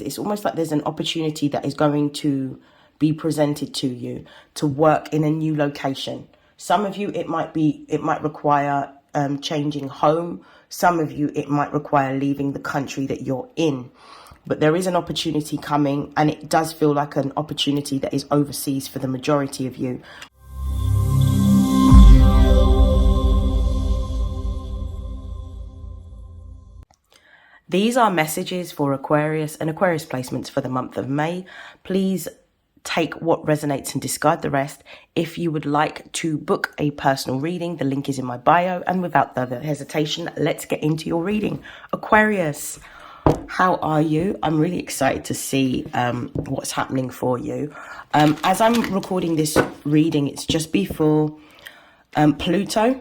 It's almost like there's an opportunity that is going to be presented to you to work in a new location. Some of you, it might require changing home. Some of you, it might require leaving the country that you're in. But there is an opportunity coming, and it does feel like an opportunity that is overseas for the majority of you. These are messages for Aquarius and Aquarius placements for the month of May. Please take what resonates and discard the rest. If you would like to book a personal reading, the link is in my bio. And without further hesitation, let's get into your reading. Aquarius, how are you? I'm really excited to see what's happening for you. As I'm recording this reading, it's just before Pluto,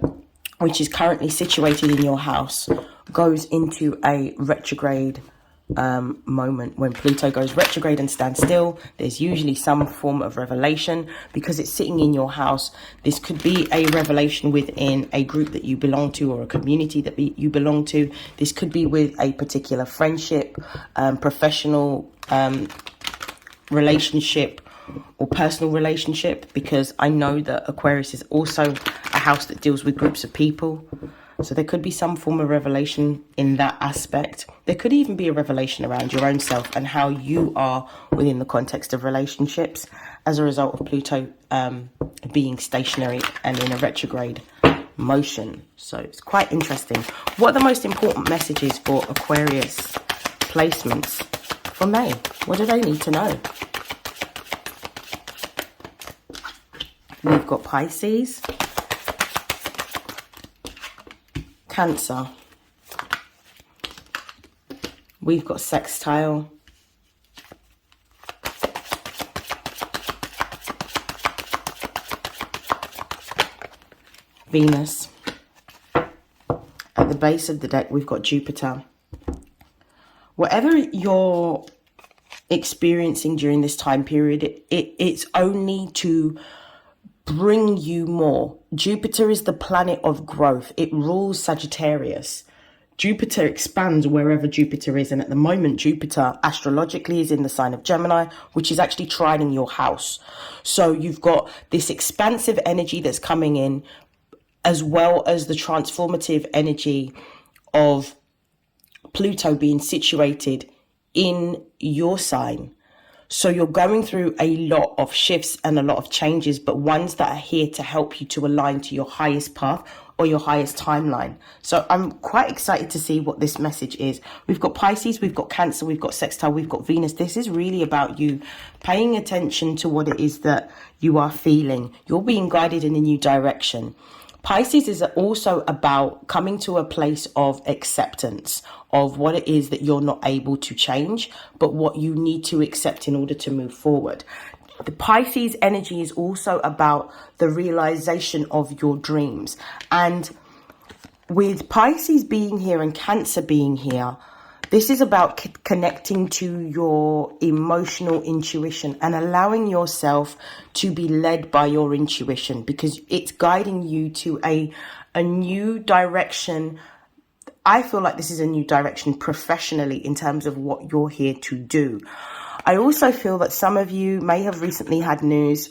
which is currently situated in your house, goes into a retrograde moment. When Pluto goes retrograde and stands still, there's usually some form of revelation because it's sitting in your house. This could be a revelation within a group that you belong to or a community that you belong to. This could be with a particular friendship, professional relationship, or personal relationship, because I know that Aquarius is also a house that deals with groups of people. So there could be some form of revelation in that aspect. There could even be a revelation around your own self and how you are within the context of relationships as a result of Pluto being stationary and in a retrograde motion. So it's quite interesting. What are the most important messages for Aquarius placements for May? What do they need to know? We've got Pisces, Cancer, we've got Sextile, Venus. At the base of the deck, we've got Jupiter. Whatever you're experiencing during this time period, it's only to bring you more. Jupiter is the planet of growth. It rules Sagittarius. Jupiter expands wherever Jupiter is. And at the moment, Jupiter astrologically is in the sign of Gemini, which is actually trining your house. So you've got this expansive energy that's coming in, as well as the transformative energy of Pluto being situated in your sign. So you're going through a lot of shifts and a lot of changes, but ones that are here to help you to align to your highest path or your highest timeline. So I'm quite excited to see what this message is. We've got Pisces, we've got Cancer, we've got Sextile, we've got Venus. This is really about you paying attention to what it is that you are feeling. You're being guided in a new direction. Pisces is also about coming to a place of acceptance of what it is that you're not able to change, but what you need to accept in order to move forward. The Pisces energy is also about the realization of your dreams. And with Pisces being here and Cancer being here, this is about connecting to your emotional intuition and allowing yourself to be led by your intuition, because it's guiding you to a new direction. I feel like this is a new direction professionally in terms of what you're here to do. I also feel that some of you may have recently had news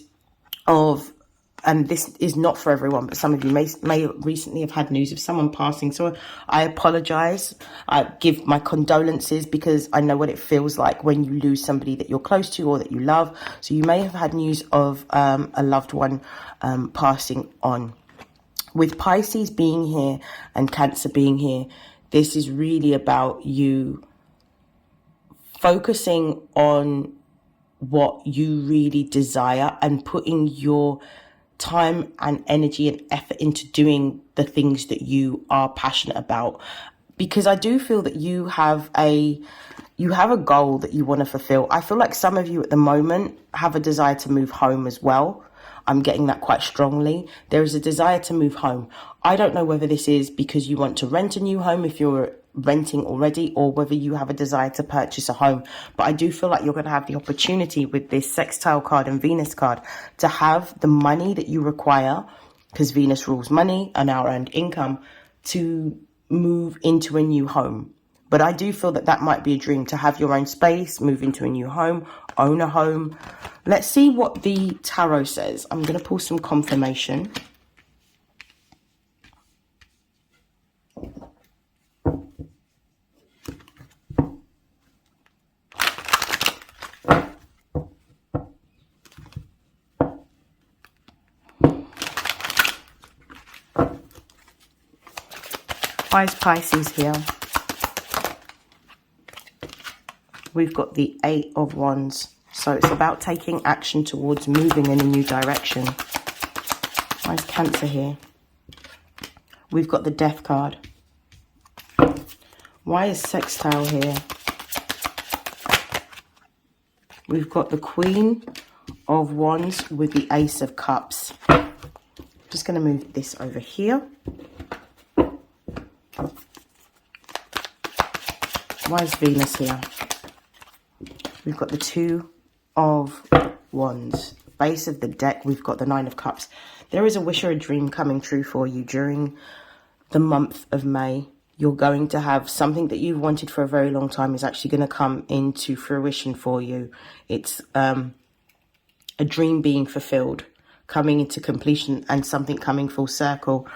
of, and this is not for everyone, but some of you may recently have had news of someone passing. So I apologize. I give my condolences, because I know what it feels like when you lose somebody that you're close to or that you love. So you may have had news of a loved one passing on. With Pisces being here and Cancer being here, this is really about you focusing on what you really desire and putting your time and energy and effort into doing the things that you are passionate about. Because I do feel that you have a goal that you want to fulfill. I feel like some of you at the moment have a desire to move home as well. I'm getting that quite strongly. There is a desire to move home. I don't know whether this is because you want to rent a new home if you're renting already, or whether you have a desire to purchase a home. But I do feel like you're going to have the opportunity with this Sextile card and Venus card to have the money that you require, because Venus rules money and our earned income, to move into a new home. But I do feel that that might be a dream, to have your own space, move into a new home, own a home. Let's see what the tarot says. I'm going to pull some confirmation. Why is Pisces here? We've got the 8 of Wands. So it's about taking action towards moving in a new direction. Why is Cancer here? We've got the Death card. Why is Sextile here? We've got the Queen of Wands with the Ace of Cups. Just going to move this over here. Why is Venus here? We've got the 2 of Wands. Base of the deck, we've got the 9 of Cups. There is a wish or a dream coming true for you during the month of May. You're going to have something that you've wanted for a very long time is actually going to come into fruition for you. It's a dream being fulfilled, coming into completion, and something coming full circle.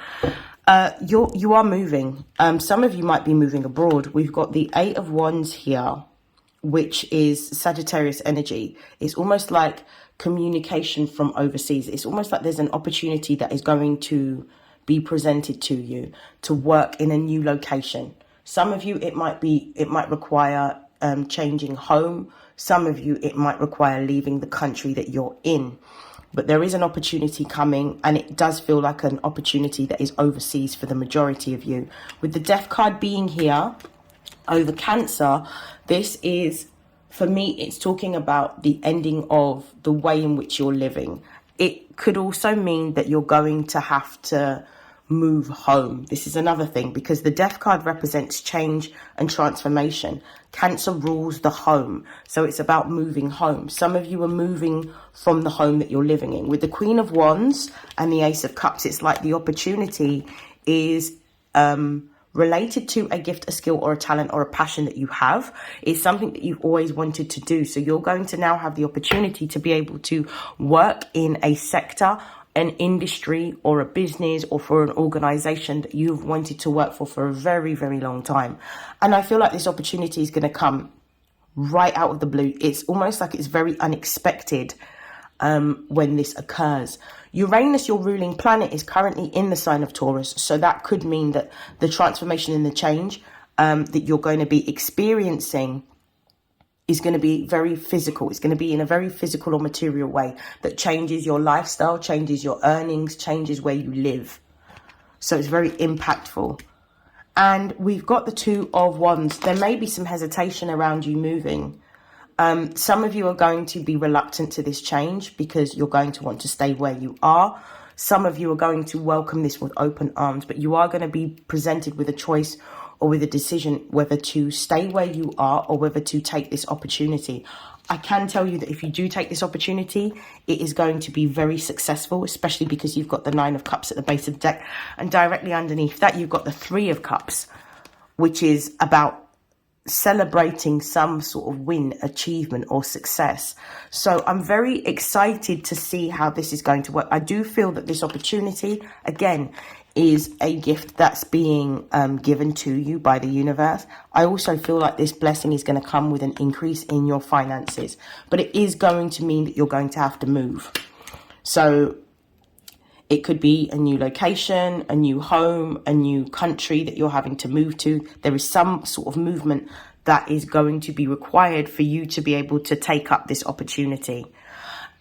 You are moving. Some of you might be moving abroad. We've got the 8 of Wands here, which is Sagittarius energy. It's almost like communication from overseas. It's almost like there's an opportunity that is going to be presented to you to work in a new location. Some of you, it might require changing home. Some of you, it might require leaving the country that you're in. But there is an opportunity coming, and it does feel like an opportunity that is overseas for the majority of you. With the Death card being here over Cancer, this is, for me, it's talking about the ending of the way in which you're living. It could also mean that you're going to have to move home. This is another thing, because the Death card represents change and transformation. Cancer rules the home, so it's about moving home. Some of you are moving from the home that you're living in. With the Queen of Wands and the Ace of Cups, it's like the opportunity is related to a gift, a skill, or a talent, or a passion that you have. It's something that you've always wanted to do, so you're going to now have the opportunity to be able to work in a sector, an industry, or a business, or for an organization that you've wanted to work for a very, very long time. And I feel like this opportunity is going to come right out of the blue. It's almost like it's very unexpected when this occurs. Uranus, your ruling planet, is currently in the sign of Taurus. So that could mean that the transformation and the change that you're going to be experiencing is going to be very physical. It's going to be in a very physical or material way that changes your lifestyle, changes your earnings, changes where you live. So it's very impactful. And we've got the 2 of Wands. There may be some hesitation around you moving. Some of you are going to be reluctant to this change because you're going to want to stay where you are. Some of you are going to welcome this with open arms, but you are going to be presented with a choice or with a decision whether to stay where you are or whether to take this opportunity. I can tell you that if you do take this opportunity, it is going to be very successful, especially because you've got the 9 of Cups at the base of the deck. And directly underneath that, you've got the 3 of Cups, which is about celebrating some sort of win, achievement, or success. So I'm very excited to see how this is going to work. I do feel that this opportunity, again, is a gift that's being given to you by the universe. I also feel like this blessing is going to come with an increase in your finances, but it is going to mean that you're going to have to move. So it could be a new location, a new home, a new country that you're having to move to. There is some sort of movement that is going to be required for you to be able to take up this opportunity.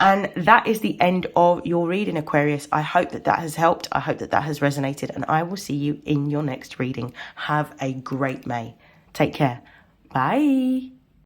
And that is the end of your reading, Aquarius. I hope that that has helped. I hope that that has resonated. And I will see you in your next reading. Have a great May. Take care. Bye.